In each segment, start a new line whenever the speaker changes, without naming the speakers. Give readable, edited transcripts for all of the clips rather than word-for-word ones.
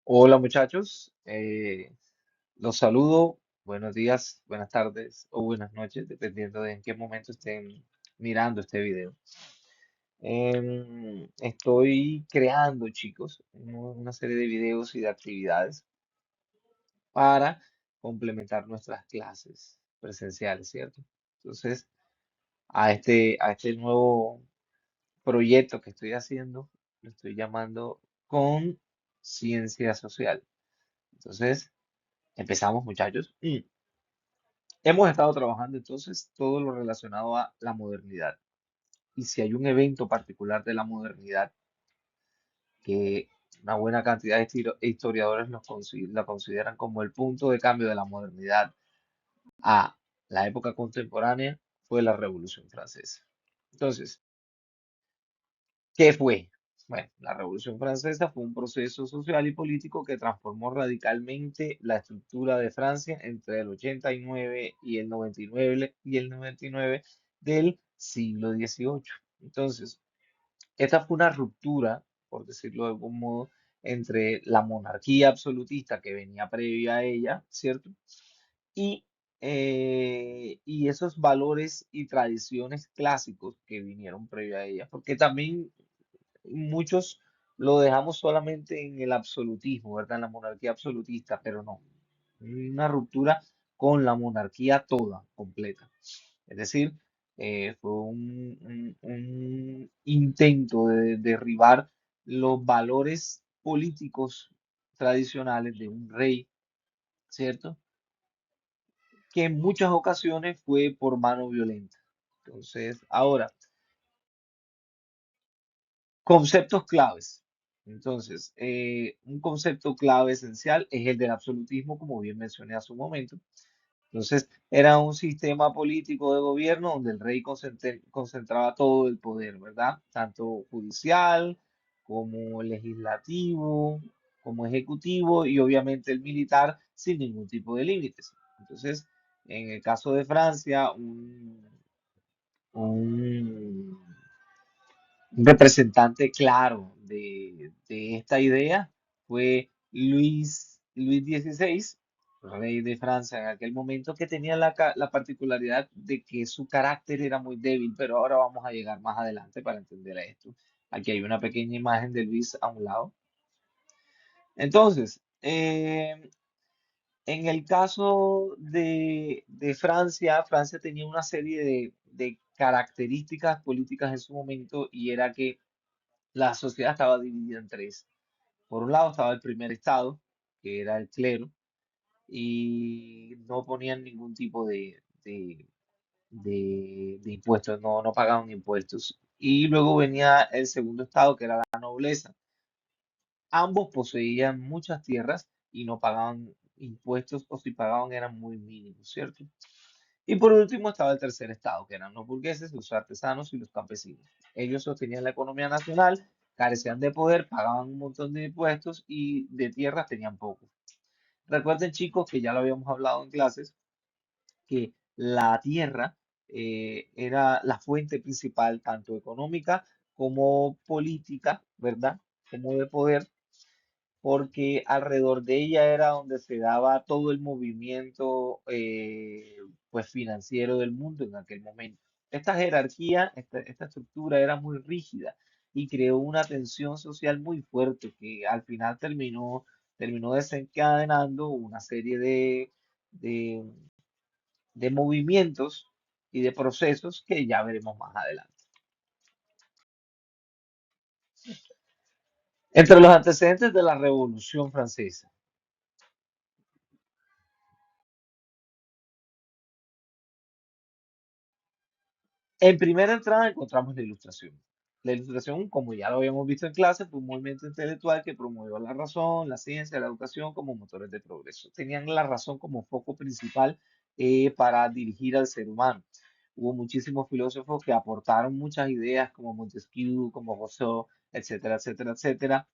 Hola muchachos, los saludo, buenos días, buenas tardes o buenas noches, dependiendo de en qué momento estén mirando este video. Estoy creando, chicos, una serie de videos y de actividades para complementar nuestras clases presenciales, ¿cierto? Entonces, a este nuevo proyecto que estoy haciendo, lo estoy llamando Conciencia Social. Entonces, empezamos, muchachos. Hemos estado trabajando entonces todo lo relacionado a la modernidad. Y si hay un evento particular de la modernidad que una buena cantidad de historiadores la consideran como el punto de cambio de la modernidad a la época contemporánea, fue la Revolución Francesa. Entonces, ¿qué fue? Bueno, la Revolución Francesa fue un proceso social y político que transformó radicalmente la estructura de Francia entre el 89 y el 99 del siglo XVIII. Entonces, esta fue una ruptura, por decirlo de algún modo, entre la monarquía absolutista que venía previa a ella, ¿cierto? Y, y esos valores y tradiciones clásicos que vinieron previa a ella, porque también muchos lo dejamos solamente en el absolutismo, ¿verdad? En la monarquía absolutista, pero no. Una ruptura con la monarquía toda, completa. Es decir, fue un intento de derribar los valores políticos tradicionales de un rey, ¿cierto? Que en muchas ocasiones fue por mano violenta. Entonces, ahora, conceptos claves. Entonces, un concepto clave esencial es el del absolutismo, como bien mencioné hace un momento. Entonces, era un sistema político de gobierno donde el rey concentraba todo el poder, ¿verdad? Tanto judicial como legislativo, como ejecutivo y obviamente el militar sin ningún tipo de límites. Entonces, en el caso de Francia, un un representante claro de esta idea fue Luis XVI, rey de Francia en aquel momento, que tenía la particularidad de que su carácter era muy débil, pero ahora vamos a llegar más adelante para entender esto. Aquí hay una pequeña imagen de Luis a un lado. Entonces, en el caso de Francia, Francia tenía una serie de características políticas en su momento y era que la sociedad estaba dividida en tres. Por un lado estaba el primer estado, que era el clero, y no ponían ningún tipo de impuestos, no pagaban impuestos. Y luego venía el segundo estado, que era la nobleza. Ambos poseían muchas tierras y no pagaban impuestos, o si pagaban eran muy mínimos, ¿cierto? Y por último estaba el tercer estado, que eran los burgueses, los artesanos y los campesinos. Ellos sostenían la economía nacional, carecían de poder, pagaban un montón de impuestos y de tierras tenían poco. Recuerden, chicos, que ya lo habíamos hablado en clases, que la tierra era la fuente principal, tanto económica como política, ¿verdad? Como de poder, porque alrededor de ella era donde se daba todo el movimiento pues financiero del mundo en aquel momento. Esta jerarquía, esta estructura era muy rígida y creó una tensión social muy fuerte que al final terminó desencadenando una serie de, de movimientos y de procesos que ya veremos más adelante. Entre los antecedentes de la Revolución Francesa, en primera entrada encontramos la ilustración. La ilustración, como ya lo habíamos visto en clase, fue un movimiento intelectual que promovió la razón, la ciencia, la educación como motores de progreso. Tenían la razón como foco principal para dirigir al ser humano. Hubo muchísimos filósofos que aportaron muchas ideas, como Montesquieu, como Rousseau, etcétera, etcétera, etcétera.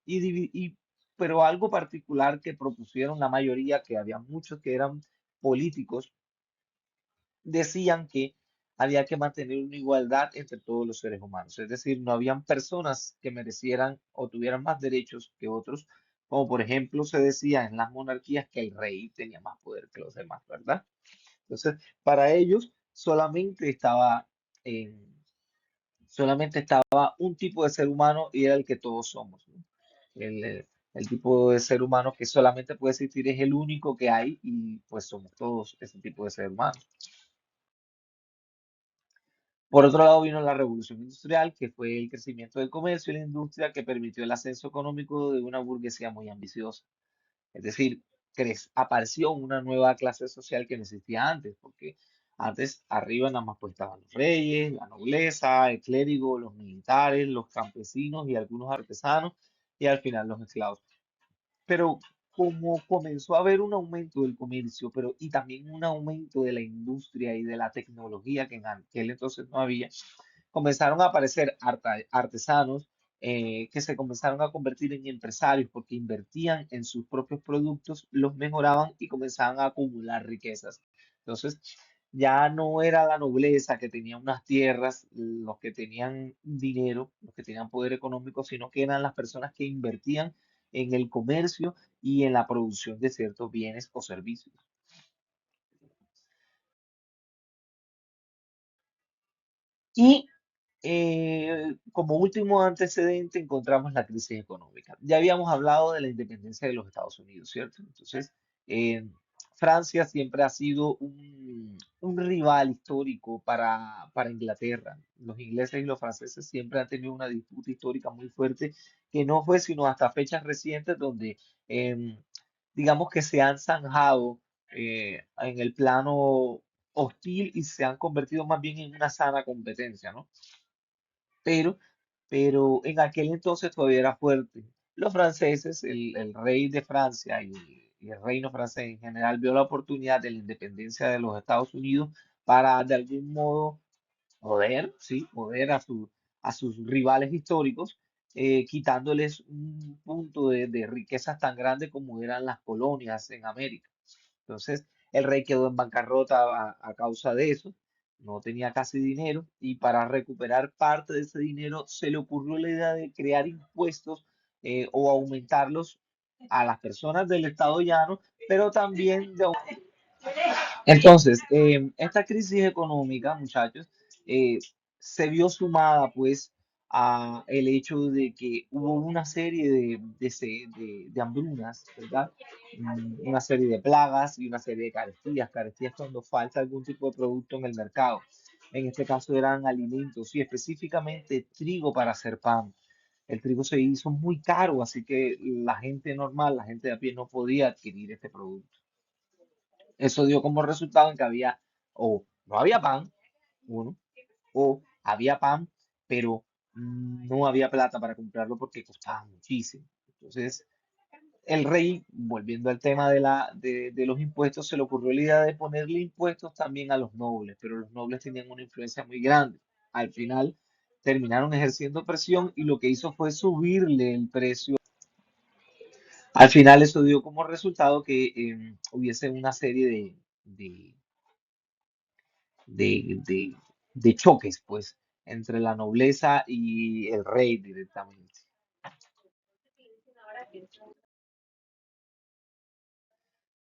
Pero algo particular que propusieron la mayoría, que había muchos que eran políticos, decían que había que mantener una igualdad entre todos los seres humanos. Es decir, no habían personas que merecieran o tuvieran más derechos que otros, como por ejemplo se decía en las monarquías que el rey tenía más poder que los demás, ¿verdad? Entonces, para ellos solamente estaba un tipo de ser humano y era el que todos somos, ¿no? El tipo de ser humano que solamente puede existir es el único que hay y pues somos todos ese tipo de ser humano. Por otro lado vino la revolución industrial, que fue el crecimiento del comercio y la industria que permitió el ascenso económico de una burguesía muy ambiciosa. Es decir, apareció una nueva clase social que no existía antes, porque antes arriba nada más pues estaban los reyes, la nobleza, el clérigo, los militares, los campesinos y algunos artesanos, y al final los esclavos. Pero como comenzó a haber un aumento del comercio, pero y también un aumento de la industria y de la tecnología que en aquel entonces no había, comenzaron a aparecer artesanos que se comenzaron a convertir en empresarios porque invertían en sus propios productos, los mejoraban y comenzaban a acumular riquezas. Entonces, ya no era la nobleza que tenía unas tierras, los que tenían dinero, los que tenían poder económico, sino que eran las personas que invertían en el comercio y en la producción de ciertos bienes o servicios. Y como último antecedente encontramos la crisis económica. Ya habíamos hablado de la independencia de los Estados Unidos, ¿cierto? Entonces, eh, Francia siempre ha sido un rival histórico para Inglaterra. Los ingleses y los franceses siempre han tenido una disputa histórica muy fuerte que no fue sino hasta fechas recientes donde, digamos que se han zanjado en el plano hostil y se han convertido más bien en una sana competencia, ¿no? pero, pero en aquel entonces todavía era fuerte. Los franceses, el rey de Francia y el reino francés en general vio la oportunidad de la independencia de los Estados Unidos para de algún modo poder, sí, poder a sus rivales históricos, quitándoles un punto de riquezas tan grande como eran las colonias en América. Entonces, el rey quedó en bancarrota a causa de eso, no tenía casi dinero y para recuperar parte de ese dinero se le ocurrió la idea de crear impuestos o aumentarlos a las personas del estado llano, pero también de entonces, esta crisis económica, muchachos, eh, se vio sumada pues a el hecho de que hubo una serie de hambrunas, ¿verdad? Una serie de plagas y una serie de carestías. Carestías cuando falta algún tipo de producto en el mercado. En este caso eran alimentos y específicamente trigo para hacer pan. El trigo se hizo muy caro, así que la gente normal, la gente de a pie no podía adquirir este producto. Eso dio como resultado en que había o no había pan, uno, o había pan, pero no había plata para comprarlo porque costaba muchísimo. Entonces, el rey, volviendo al tema de los impuestos, se le ocurrió la idea de ponerle impuestos también a los nobles, pero los nobles tenían una influencia muy grande. Al final, terminaron ejerciendo presión y lo que hizo fue subirle el precio. Al final, eso dio como resultado que hubiese una serie de de, de choques, pues, entre la nobleza y el rey directamente.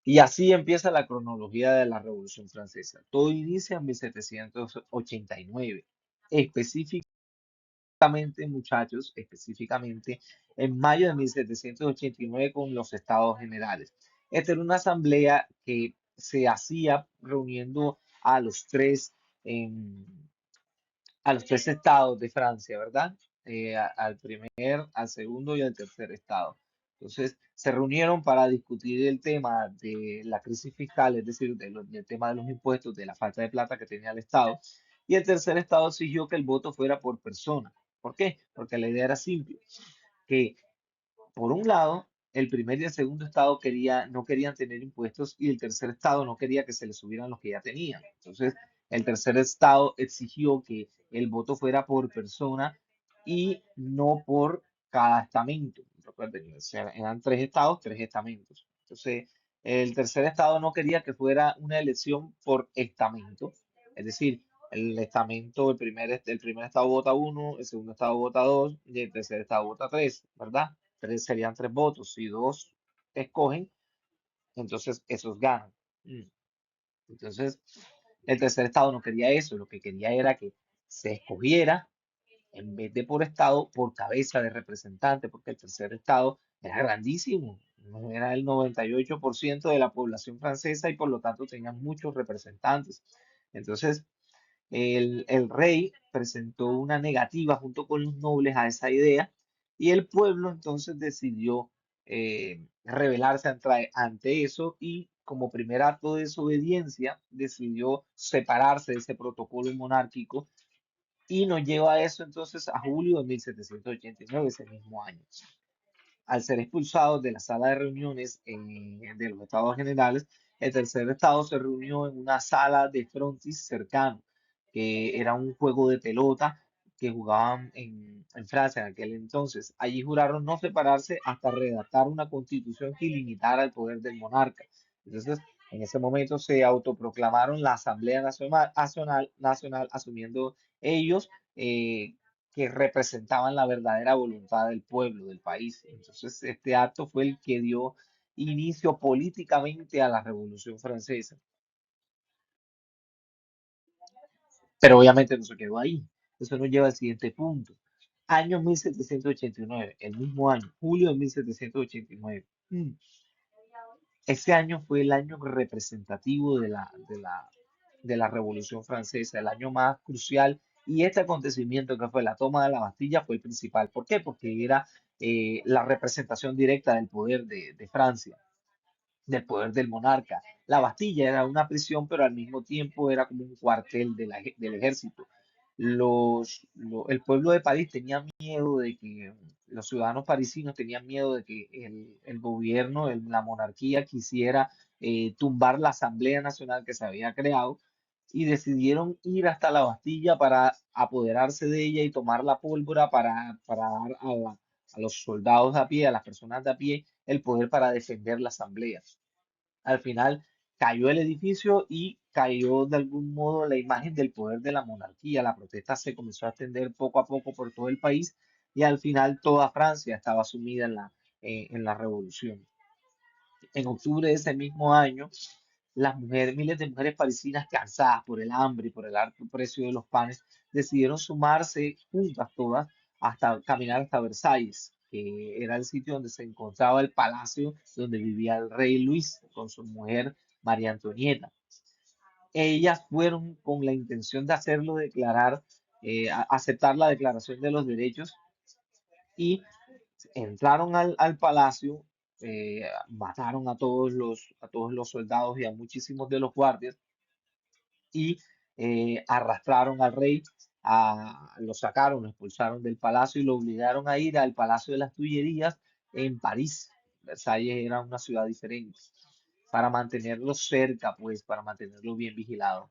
Y así empieza la cronología de la Revolución Francesa. Todo inicia en 1789. Específicamente, muchachos, específicamente en mayo de 1789 con los Estados Generales. Esta era una asamblea que se hacía reuniendo a los em, a los tres estados de Francia, ¿verdad? Al primer, al segundo y al tercer estado. Entonces, se reunieron para discutir el tema de la crisis fiscal, es decir, del tema de los impuestos, de la falta de plata que tenía el Estado. Y el tercer estado exigió que el voto fuera por persona. ¿Por qué? Porque la idea era simple, que por un lado, el primer y el segundo estado no querían tener impuestos y el tercer estado no quería que se les subieran los que ya tenían. Entonces, el tercer estado exigió que el voto fuera por persona y no por cada estamento. Recuerden, eran tres estados, tres estamentos. Entonces, el tercer estado no quería que fuera una elección por estamento. Es decir, el estamento, el primer estado vota uno, el segundo estado vota dos y el tercer estado vota tres, ¿verdad? serían tres votos. Si dos escogen, entonces esos ganan. Mm. Entonces, el tercer estado no quería eso, lo que quería era que se escogiera en vez de por estado, por cabeza de representante, porque el tercer estado era grandísimo, ¿no? Era el 98% de la población francesa y por lo tanto tenía muchos representantes. Entonces, el rey presentó una negativa junto con los nobles a esa idea y el pueblo entonces decidió rebelarse ante eso y como primer acto de desobediencia decidió separarse de ese protocolo monárquico y nos lleva a eso entonces a julio de 1789, ese mismo año. Al ser expulsados de la sala de reuniones de los estados generales, el tercer estado se reunió en una sala de frontis cercano, que era un juego de pelota que jugaban en Francia en aquel entonces. Allí juraron no separarse hasta redactar una constitución que limitara el poder del monarca. Entonces, en ese momento se autoproclamaron la Asamblea Nacional asumiendo ellos que representaban la verdadera voluntad del pueblo, del país. Entonces, este acto fue el que dio inicio políticamente a la Revolución Francesa. Pero obviamente no se quedó ahí. Eso nos lleva al siguiente punto. Año 1789, el mismo año, julio de 1789. Ese año fue el año representativo de la Revolución Francesa, el año más crucial. Y este acontecimiento que fue la toma de la Bastilla fue el principal. ¿Por qué? Porque era la representación directa del poder de Francia, del poder del monarca. La Bastilla era una prisión, pero al mismo tiempo era como un cuartel del ejército. El pueblo de París tenía miedo de que, los ciudadanos parisinos tenían miedo de que el gobierno, la monarquía quisiera tumbar la Asamblea Nacional que se había creado y decidieron ir hasta la Bastilla para apoderarse de ella y tomar la pólvora para dar a los soldados de a pie, a las personas de a pie, el poder para defender la Asamblea. Al final cayó el edificio y cayó de algún modo la imagen del poder de la monarquía. La protesta se comenzó a extender poco a poco por todo el país y al final toda Francia estaba sumida en la revolución. En octubre de ese mismo año, miles de mujeres parisinas cansadas por el hambre y por el alto precio de los panes, decidieron sumarse juntas todas hasta caminar hasta Versalles, que era el sitio donde se encontraba el palacio donde vivía el rey Luis con su mujer María Antonieta. Ellas fueron con la intención de hacerlo declarar, aceptar la Declaración de los Derechos y entraron al palacio, mataron a todos los soldados y a muchísimos de los guardias y arrastraron al rey, lo sacaron, lo expulsaron del palacio y lo obligaron a ir al Palacio de las Tullerías en París. Versalles era una ciudad diferente, para mantenerlo cerca, pues, para mantenerlo bien vigilado.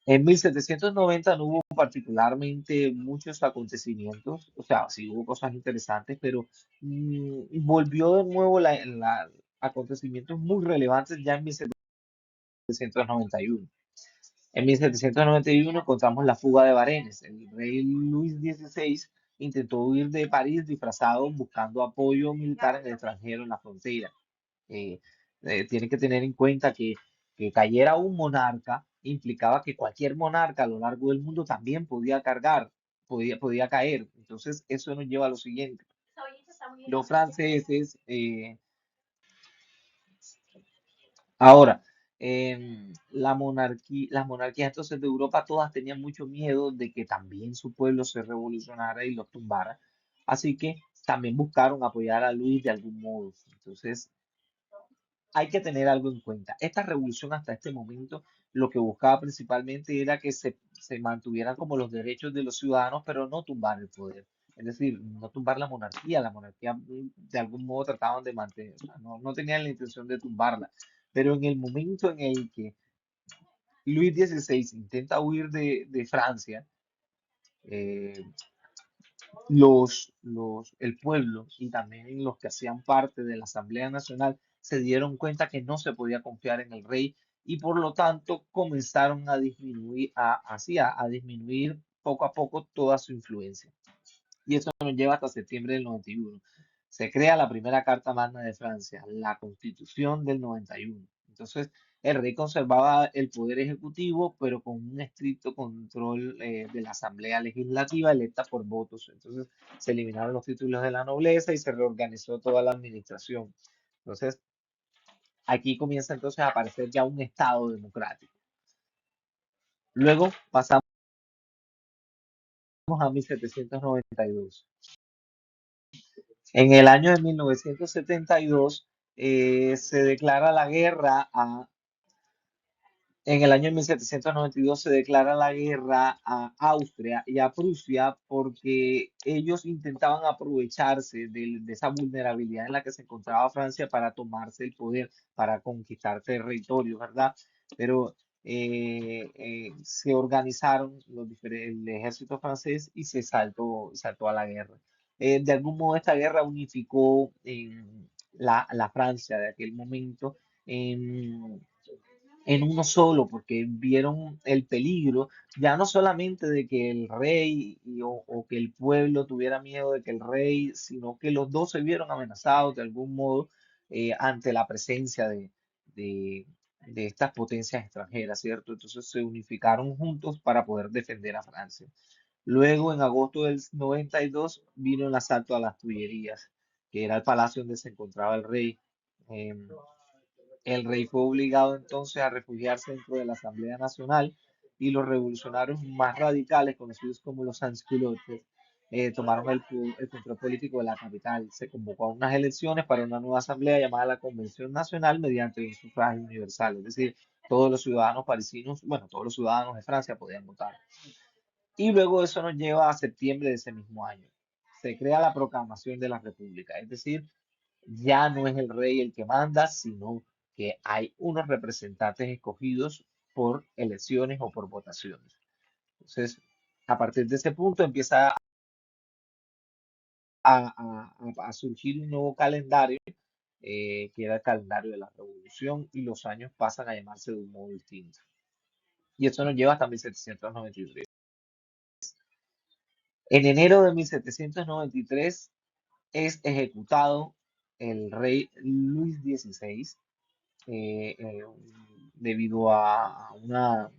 En 1790 no hubo particularmente muchos acontecimientos, o sea, sí hubo cosas interesantes, pero volvió de nuevo acontecimientos muy relevantes ya en 1791. En 1791 encontramos la fuga de Varenes. El rey Luis XVI intentó huir de París disfrazado buscando apoyo militar en el extranjero en la frontera. Eh, Tiene que tener en cuenta que cayera un monarca implicaba que cualquier monarca a lo largo del mundo también podía caer. Entonces, eso nos lleva a lo siguiente. Los franceses, ahora, las monarquías entonces de Europa todas tenían mucho miedo de que también su pueblo se revolucionara y los tumbara. Así que también buscaron apoyar a Luis de algún modo. Entonces, hay que tener algo en cuenta. Esta revolución hasta este momento lo que buscaba principalmente era que se mantuvieran como los derechos de los ciudadanos, pero no tumbar el poder. Es decir, no tumbar la monarquía. La monarquía de algún modo trataban de mantener, o sea, no tenían la intención de tumbarla. Pero en el momento en el que Luis XVI intenta huir de Francia, eh, el pueblo y también los que hacían parte de la Asamblea Nacional se dieron cuenta que no se podía confiar en el rey y por lo tanto comenzaron a disminuir, a disminuir poco a poco toda su influencia. Y eso nos lleva hasta septiembre del 91. Se crea la primera Carta Magna de Francia, la Constitución del 91. Entonces, el rey conservaba el poder ejecutivo, pero con un estricto control de la Asamblea Legislativa electa por votos. Entonces, se eliminaron los títulos de la nobleza y se reorganizó toda la administración. Entonces, aquí comienza entonces a aparecer ya un Estado democrático. Luego pasamos a 1792. En el año de 1972 se declara la guerra a En el año 1792 se declara la guerra a Austria y a Prusia porque ellos intentaban aprovecharse de esa vulnerabilidad en la que se encontraba Francia para tomarse el poder, para conquistar territorio, ¿verdad? Pero se organizaron el ejército francés y se saltó a la guerra. De algún modo esta guerra unificó la Francia de aquel momento en uno solo, porque vieron el peligro, ya no solamente de que el rey o que el pueblo tuviera miedo de que el rey, sino que los dos se vieron amenazados de algún modo ante la presencia de, de estas potencias extranjeras, ¿cierto? Entonces se unificaron juntos para poder defender a Francia. Luego, en agosto del 92, vino el asalto a las Tullerías, que era el palacio donde se encontraba el rey. Em, el rey fue obligado entonces a refugiarse dentro de la Asamblea Nacional y los revolucionarios más radicales, conocidos como los sans-culottes, tomaron el control político de la capital. Se convocó a unas elecciones para una nueva asamblea llamada la Convención Nacional mediante un sufragio universal, es decir, todos los ciudadanos parisinos, bueno, todos los ciudadanos de Francia podían votar. Y luego eso nos lleva a septiembre de ese mismo año. Se crea la proclamación de la República, es decir, ya no es el rey el que manda, sino que hay unos representantes escogidos por elecciones o por votaciones. Entonces, a partir de ese punto empieza a surgir un nuevo calendario, que era el calendario de la Revolución, y los años pasan a llamarse de un modo distinto. Y eso nos lleva hasta 1793. En enero de 1793 es ejecutado el rey Luis XVI eh, eh, debido a una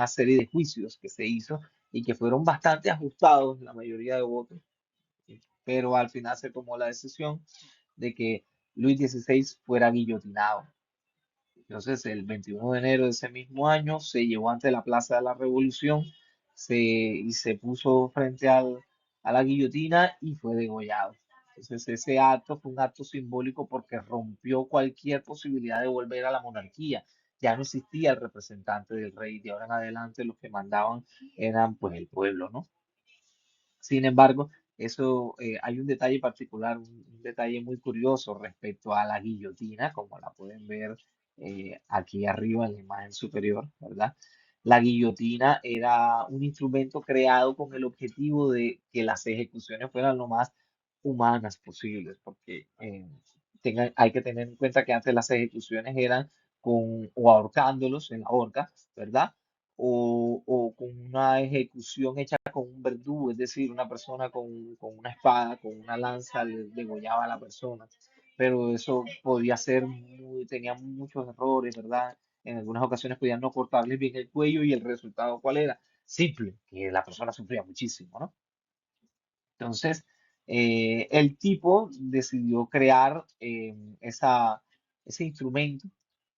serie de juicios que se hizo y que fueron bastante ajustados, la mayoría de votos, pero al final se tomó la decisión de que Luis XVI fuera guillotinado. Entonces, el 21 de enero de ese mismo año se llevó ante la Plaza de la Revolución y se puso frente a la guillotina y fue degollado. Entonces, ese acto fue un acto simbólico porque rompió cualquier posibilidad de volver a la monarquía. Ya no existía el representante del rey, de ahora en adelante los que mandaban eran pues el pueblo, ¿no? Sin embargo, hay un detalle particular, un detalle muy curioso respecto a la guillotina, como la pueden ver aquí arriba en la imagen superior, ¿verdad? La guillotina era un instrumento creado con el objetivo de que las ejecuciones fueran lo más humanas posibles, porque hay que tener en cuenta que antes las ejecuciones eran o ahorcándolos en la horca, ¿verdad? O con una ejecución hecha con un verdugo, es decir, una persona con una espada, con una lanza, le degollaba a la persona. Pero eso podía ser tenía muchos errores, ¿verdad? En algunas ocasiones podían no cortarles bien el cuello y el resultado, ¿cuál era? Simple, que la persona sufría muchísimo, ¿no? Entonces, el tipo decidió crear ese instrumento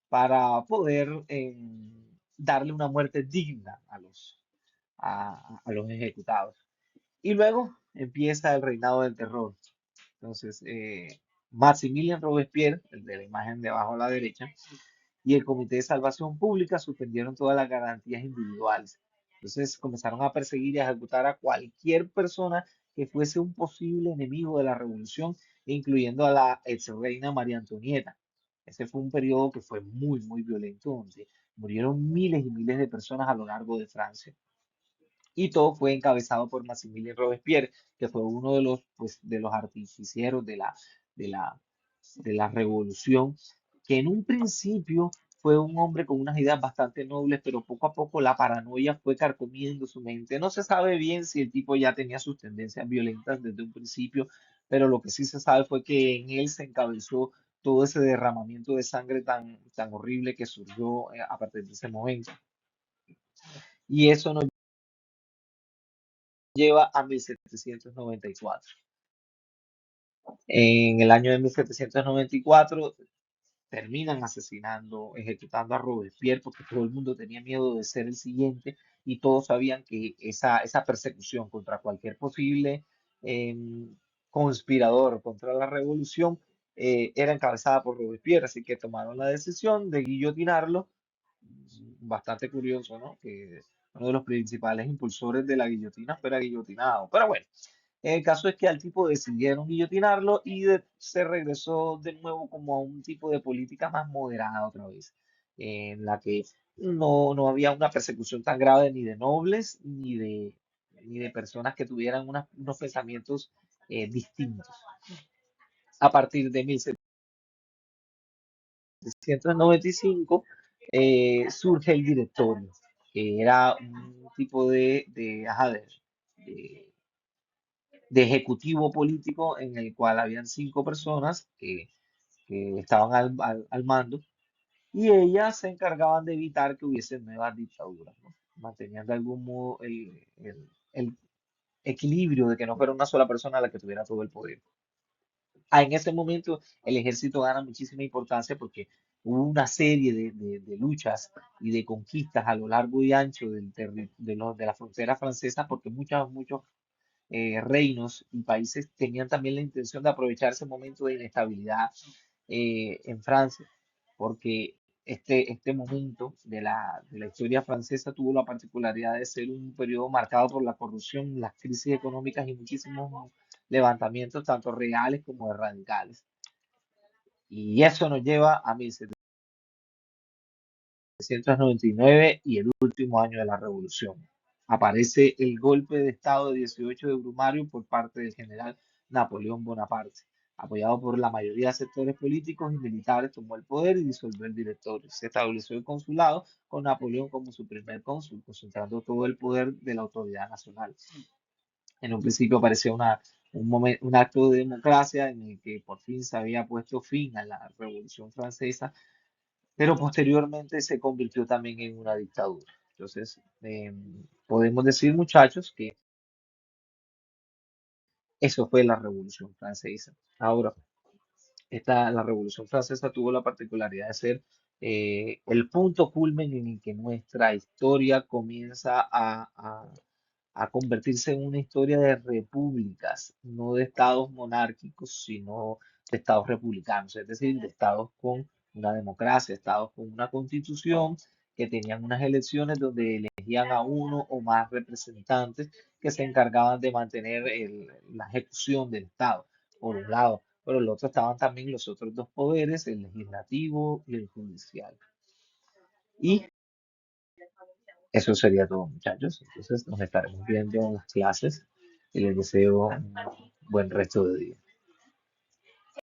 para poder darle una muerte digna a los ejecutados. Y luego empieza el reinado del terror. Entonces, Maximilien Robespierre, el de la imagen de abajo a la derecha, y el Comité de Salvación Pública suspendieron todas las garantías individuales. Entonces comenzaron a perseguir y a ejecutar a cualquier persona que fuese un posible enemigo de la revolución, incluyendo a la ex reina María Antonieta. Ese fue un periodo que fue muy, muy violento, donde murieron miles y miles de personas a lo largo de Francia. Y todo fue encabezado por Maximilien Robespierre, que fue uno de los artificieros de la revolución, que en un principio fue un hombre con unas ideas bastante nobles, pero poco a poco la paranoia fue carcomiendo su mente. No se sabe bien si el tipo ya tenía sus tendencias violentas desde un principio, pero lo que sí se sabe fue que en él se encabezó todo ese derramamiento de sangre tan horrible que surgió a partir de ese momento. Y eso nos lleva a 1794. En el año de 1794 terminan asesinando, ejecutando a Robespierre porque todo el mundo tenía miedo de ser el siguiente y todos sabían que esa persecución contra cualquier posible conspirador contra la revolución era encabezada por Robespierre, así que tomaron la decisión de guillotinarlo. Bastante curioso, ¿no? Que uno de los principales impulsores de la guillotina fuera guillotinado. Pero bueno, el caso es que al tipo decidieron guillotinarlo y se regresó de nuevo como a un tipo de política más moderada otra vez, en la que no había una persecución tan grave ni de nobles ni de personas que tuvieran unos pensamientos distintos. A partir de 1795 surge el directorio, que era un tipo de ejecutivo político en el cual habían 5 personas que estaban al mando y ellas se encargaban de evitar que hubiese nuevas dictaduras, ¿no? Mantenían de algún modo el equilibrio de que no fuera una sola persona la que tuviera todo el poder. En ese momento el ejército gana muchísima importancia porque hubo una serie de luchas y de conquistas a lo largo y ancho de la frontera francesa porque muchos reinos y países tenían también la intención de aprovechar ese momento de inestabilidad en Francia, porque este momento de la historia francesa tuvo la particularidad de ser un periodo marcado por la corrupción, las crisis económicas y muchísimos levantamientos, tanto reales como de radicales. Y eso nos lleva a 1799 y el último año de la Revolución. Aparece el golpe de Estado de 18 de Brumario por parte del general Napoleón Bonaparte. Apoyado por la mayoría de sectores políticos y militares, tomó el poder y disolvió el directorio. Se estableció el consulado con Napoleón como su primer cónsul, concentrando todo el poder de la autoridad nacional. En un principio parecía un acto de democracia en el que por fin se había puesto fin a la Revolución Francesa, pero posteriormente se convirtió también en una dictadura. Entonces, podemos decir, muchachos, que eso fue la Revolución Francesa. Ahora, la Revolución Francesa tuvo la particularidad de ser el punto culmen en el que nuestra historia comienza a convertirse en una historia de repúblicas, no de estados monárquicos, sino de estados republicanos, es decir, de estados con una democracia, estados con una constitución, que tenían unas elecciones donde elegían a uno o más representantes que se encargaban de mantener la ejecución del Estado, por un lado. Por el otro estaban también los otros dos poderes, el legislativo y el judicial. Y eso sería todo, muchachos. Entonces nos estaremos viendo en las clases y les deseo un buen resto de día.